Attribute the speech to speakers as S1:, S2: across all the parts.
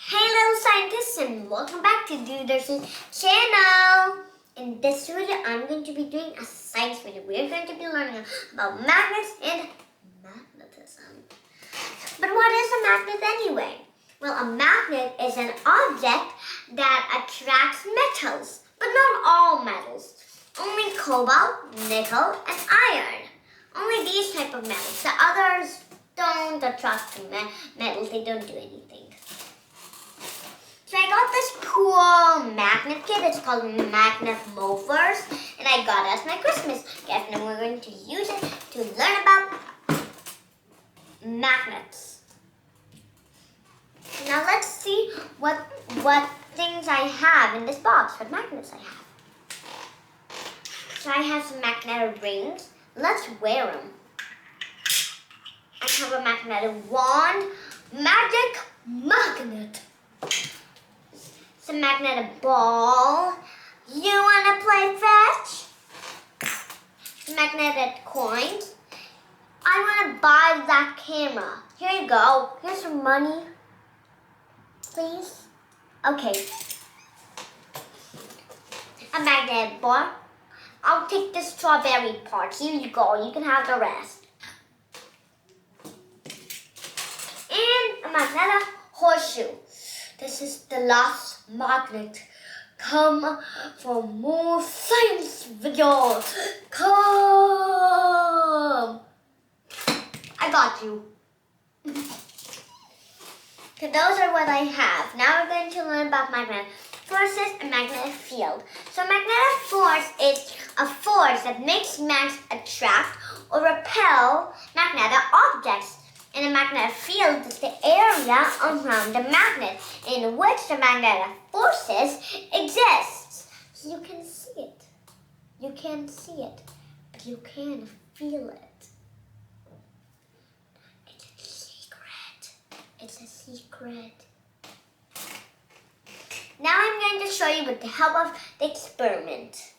S1: Hey little scientists, and welcome back to Diva Darshi's channel. In this video, I'm going to be doing a science video. We're going to be learning about magnets and magnetism. But what is a magnet anyway? Well, a magnet is an object that attracts metals, but not all metals. Only cobalt, nickel, and iron. Only these type of metals. The others don't attract metals. They don't do anything. So I got this cool magnet kit. It's called Magnet Movers, and I got it as my Christmas gift. And we're going to use it to learn about magnets. Now let's see what things I have in this box. What magnets I have. So I have some magnetic rings. Let's wear them. I have a magnetic wand. Magic magnet. Some magnetic ball. You wanna play fetch? Some magnetic coins. I wanna buy that camera. Here you go. Here's some money. Please. Okay. A magnetic bar. I'll take the strawberry part. Here you go. You can have the rest. And a magnetic horseshoe. This is the last magnet. Come for more science videos. Come. I got you. So those are what I have. Now we're going to learn about magnetic forces and magnetic field. So magnetic force is a force that makes magnets attract or repel magnetic objects. And a magnetic field is the area around the magnet in which the magnetic forces exist. So you can see it. You can't see it, but you can feel it. It's a secret. It's a secret. Now I'm going to show you with the help of the experiment.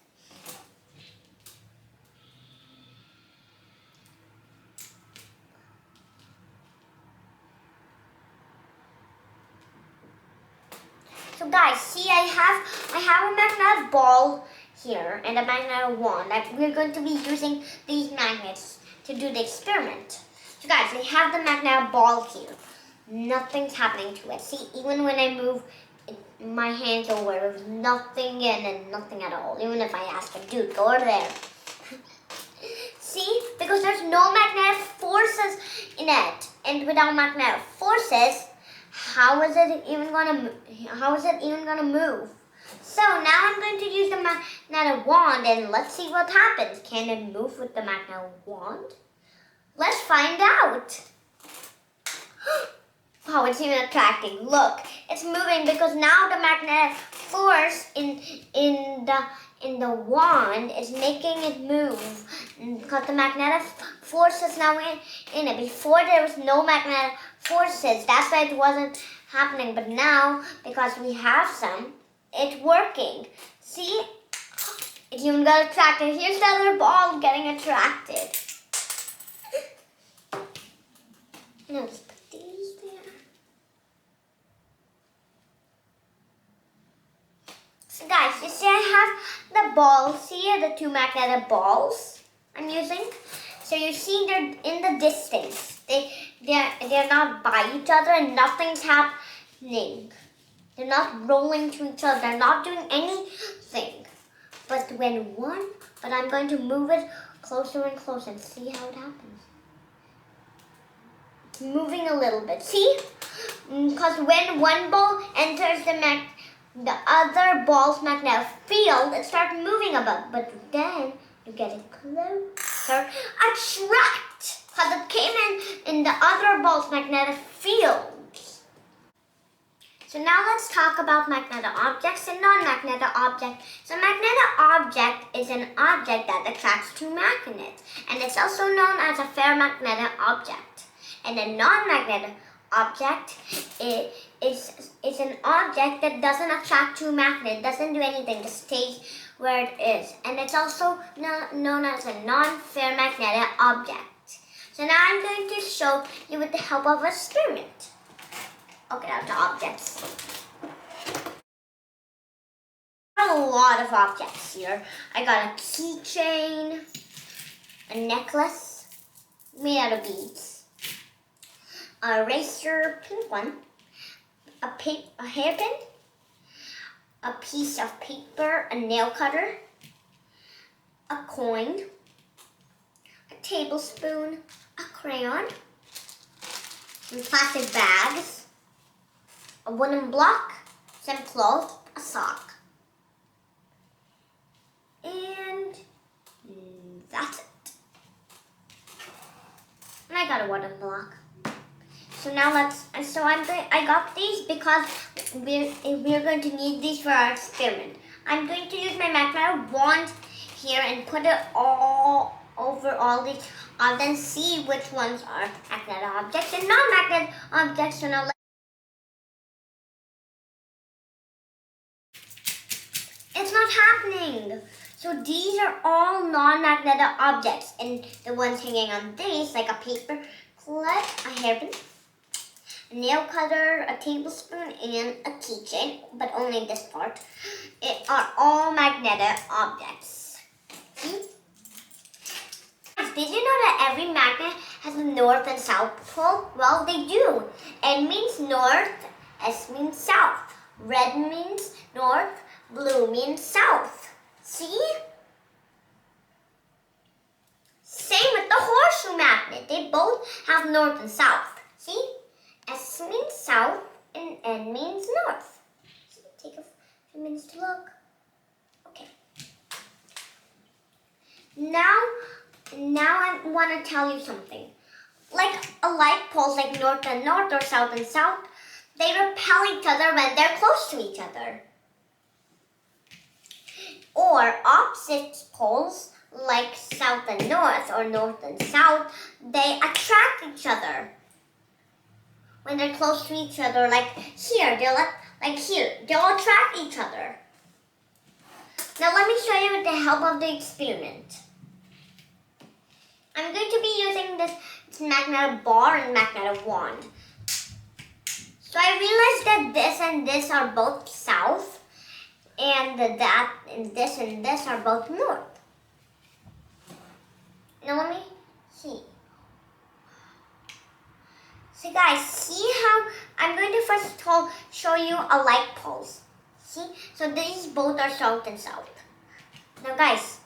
S1: So guys, see I have a magnetic ball here and a magnetic wand that we're going to be using these magnets to do the experiment. So guys, I have the magnetic ball here. Nothing's happening to it. See, even when I move my hands over, there's nothing in and nothing at all. Even if I ask a dude, go over there. See, because there's no magnetic forces in it. And without magnetic forces, how is it even gonna move? So now I'm going to use the magnetic wand and let's see what happens. Can it move with the magnetic wand? Let's find out. Wow, it's even attracting. Look, it's moving because now the magnetic force in the wand is making it move. Because the magnetic force is now in it. Before there was no magnetic forces. That's why it wasn't happening. But now, because we have some, it's working. See? It even got attracted. Here's the other ball getting attracted. Let's put these there. So guys, you see I have the balls here, the two magnetic balls I'm using. So you see they're in the distance. They're not by each other and nothing's happening. They're not rolling to each other. They're not doing anything. But I'm going to move it closer and closer and see how it happens. It's moving a little bit. See? Because when one ball enters the other ball's magnetic field, it starts moving a bit. But then you get it closer. Attract! Because it came in the other ball's magnetic fields. So now let's talk about magnetic objects and non-magnetic objects. So magnetic object is an object that attracts two magnets. And it's also known as a ferromagnetic object. And a non-magnetic object is an object that doesn't attract two magnets, doesn't do anything, just stays where it is. And it's also known as a non-ferromagnetic object. So now I'm going to show you with the help of an experiment. Okay, now to objects. I got a lot of objects here. I got a keychain, a necklace made out of beads, a eraser, pink one, a hairpin, a piece of paper, a nail cutter, a coin, a tablespoon, a crayon, some plastic bags, a wooden block, some clothes, a sock. And that's it. And I got a wooden block. So now I got these because we're going to need these for our experiment. I'm going to use my magnetic wand here and put it all over all these, then see which ones are magnetic objects and non-magnetic objects. So now it's not happening. So these are all non-magnetic objects, and the ones hanging on these, like a paper clip, a hairpin, a nail cutter, a tablespoon, and a keychain, but only this part, are all magnetic objects. See? Did you know that every magnet has a north and south pole? Well, they do. N means north, S means south. Red means north, blue means south. See? Same with the horseshoe magnet. They both have north and south. See? S means south and N means north. See? Take a few minutes to look. Okay. Now I want to tell you something. Like a light poles, like north and north or south and south, they repel each other when they're close to each other. Or opposite poles, like south and north or north and south, they attract each other when they're close to each other. Like here, they'll attract each other. Now let me show you with the help of the experiment. I'm going to be using this magnetic bar and magnetic wand. So I realized that this and this are both south, and that and this are both north. Now let me see. So guys, see how I'm going to first show you a light pulse. See? So these both are south and south. Now guys,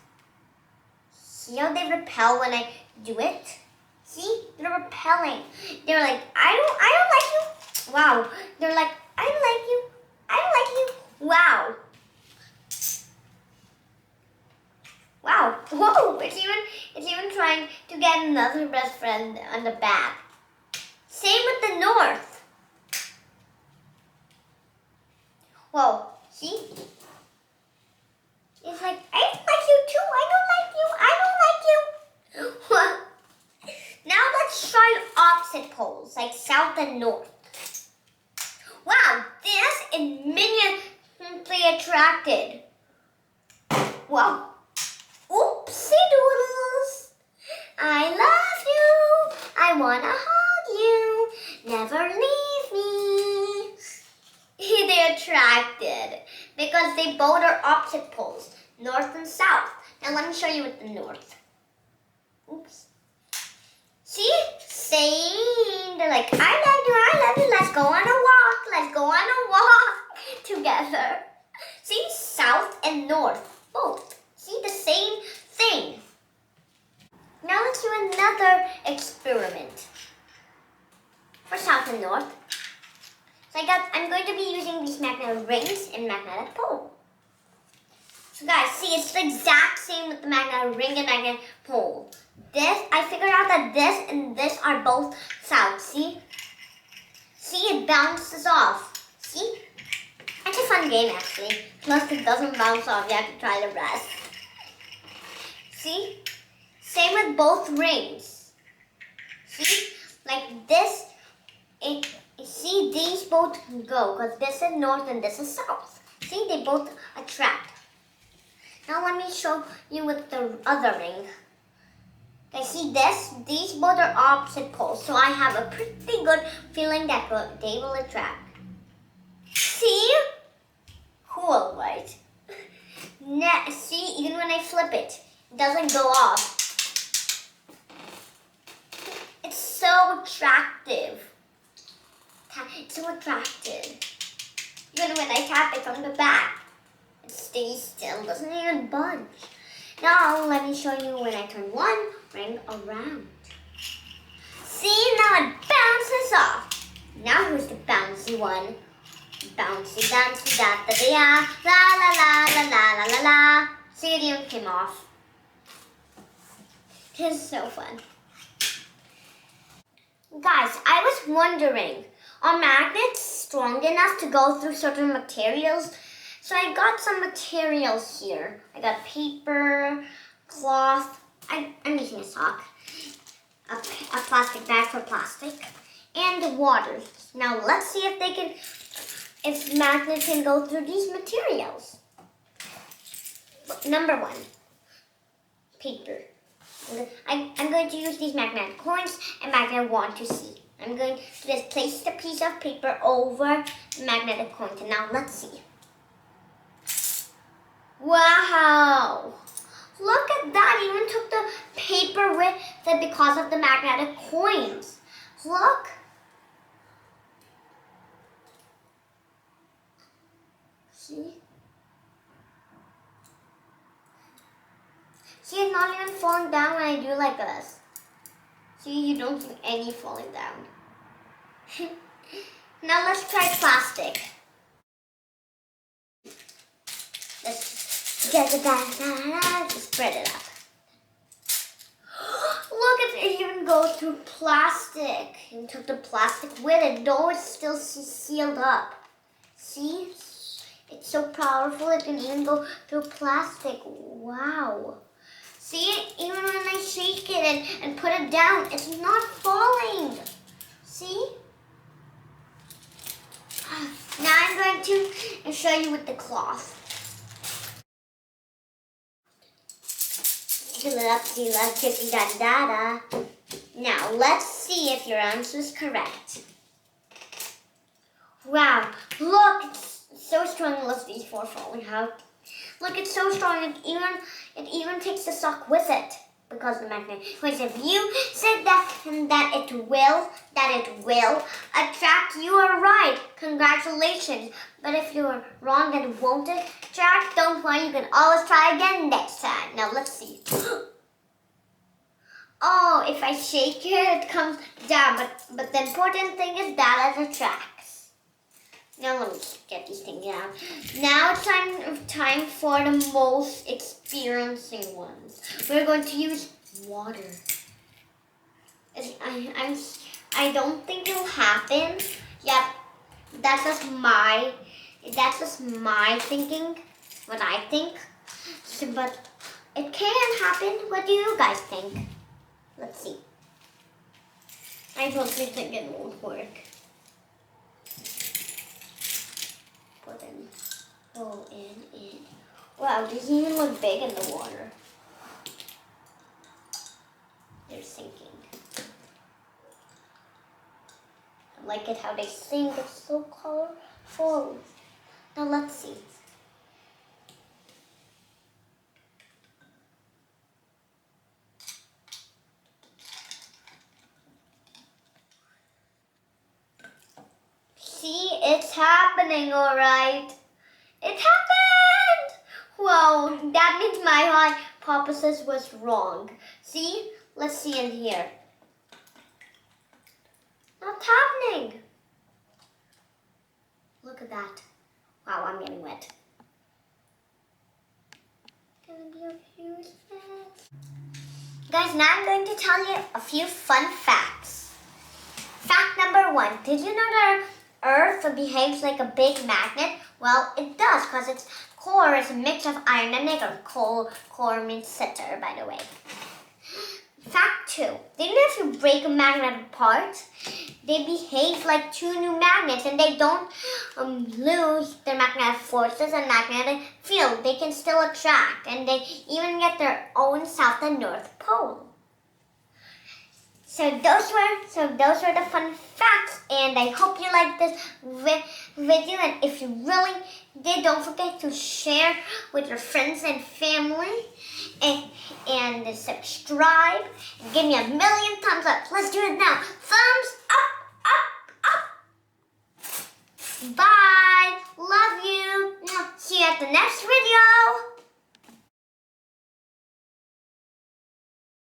S1: see how they repel when I do it? See? They're repelling. They're like, I don't like you. Wow. They're like, I don't like you. I don't like you. Wow. Wow. Whoa. It's even trying to get another best friend on the back. Same with the north. Whoa. See? It's like, I don't like you too. I don't like you. I don't like you. Now let's try opposite poles, like south and north. Wow, this is magnetically attracted. Wow. Oopsie doodles. I love you. I wanna hug you. Never leave me. They're attracted because they both are opposite poles, north and south. Now let me show you with the north. Oops. See? Same. They're like, I love you, let's go on a walk together. See? South and north, both. See? The same thing. Now let's do another experiment for south and north. So I'm going to be using these magnetic rings and magnetic pole. So guys, see, it's the exact same with the magnetic ring and magnetic pole. I figured out that this and this are both south, see? See, it bounces off, see? It's a fun game actually. Plus it doesn't bounce off, you have to try the rest. See? Same with both rings. See? Like this, see, these both go because this is north and this is south. See, they both attract. Now let me show you with the other ring. Okay, see this? These both are opposite poles, so I have a pretty good feeling that they will attract. See? Cool, right? See, even when I flip it, it doesn't go off. It's so attractive. It's so attractive. Even when I tap it from the back, it stays still, doesn't even budge. Now, let me show you when I turn one ring around. See, now it bounces off. Now who's the bouncy one? Bouncy, bouncy, da da da la la la la la la la la. See, it even came off. It's so fun. Guys, I was wondering, are magnets strong enough to go through certain materials? So I got some materials here. I got paper, cloth, I'm using a sock, a plastic bag for plastic, and water. Now let's see if magnets can go through these materials. Number one, paper. I'm going to use these magnetic coins and magnet 1 to see. I'm going to just place the piece of paper over the magnetic coin. And now let's see. Wow! Look at that, even took the paper with it because of the magnetic coins. Look. See? See, it's not even falling down when I do like this. See, you don't see any falling down. Now let's try plastic. Let's get it spread it up. Look, it even goes through plastic. And took the plastic with it, though it's still sealed up. See? It's so powerful, it can even go through plastic. Wow. See, even when I shake it and put it down, it's not falling. See? Now I'm going to show you with the cloth. Now let's see if your answer is correct. Wow, look, it's so strong. Unless these four falling out. Look, it's so strong. It even takes the sock with it because of the magnet. Because if you said that it will attract, you are right. Congratulations. But if you are wrong that it won't attract, don't worry. You can always try again next time. Now let's see. Oh, if I shake it, it comes down. But the important thing is that it attracts. Now let me get these things out. Now it's time for the most experiencing ones. We're going to use water. I don't think it'll happen. Yep, that's just my thinking. What I think. So, but it can happen. What do you guys think? Let's see. I totally think it won't work. Go in. Wow, these even look big in the water. They're sinking. I like it how they sink. It's so colorful. Now let's see. See, it's happening, all right. It happened! Wow, that means my hypothesis was wrong. See? Let's see in here. Not happening. Look at that. Wow, I'm getting wet. Gonna be a few seconds. Guys, now I'm going to tell you a few fun facts. Fact number 1. Did you know that Earth behaves like a big magnet? Well, it does because its core is a mix of iron and nickel. Core means center, by the way. Fact 2. Did you know if you break a magnet apart, they behave like two new magnets and they don't lose their magnetic forces and magnetic field. They can still attract and they even get their own south and north pole. So those were the fun facts, and I hope you liked this video. And if you really did, don't forget to share with your friends and family, and subscribe. Give me a million thumbs up. Let's do it now. Thumbs up, up, up. Bye.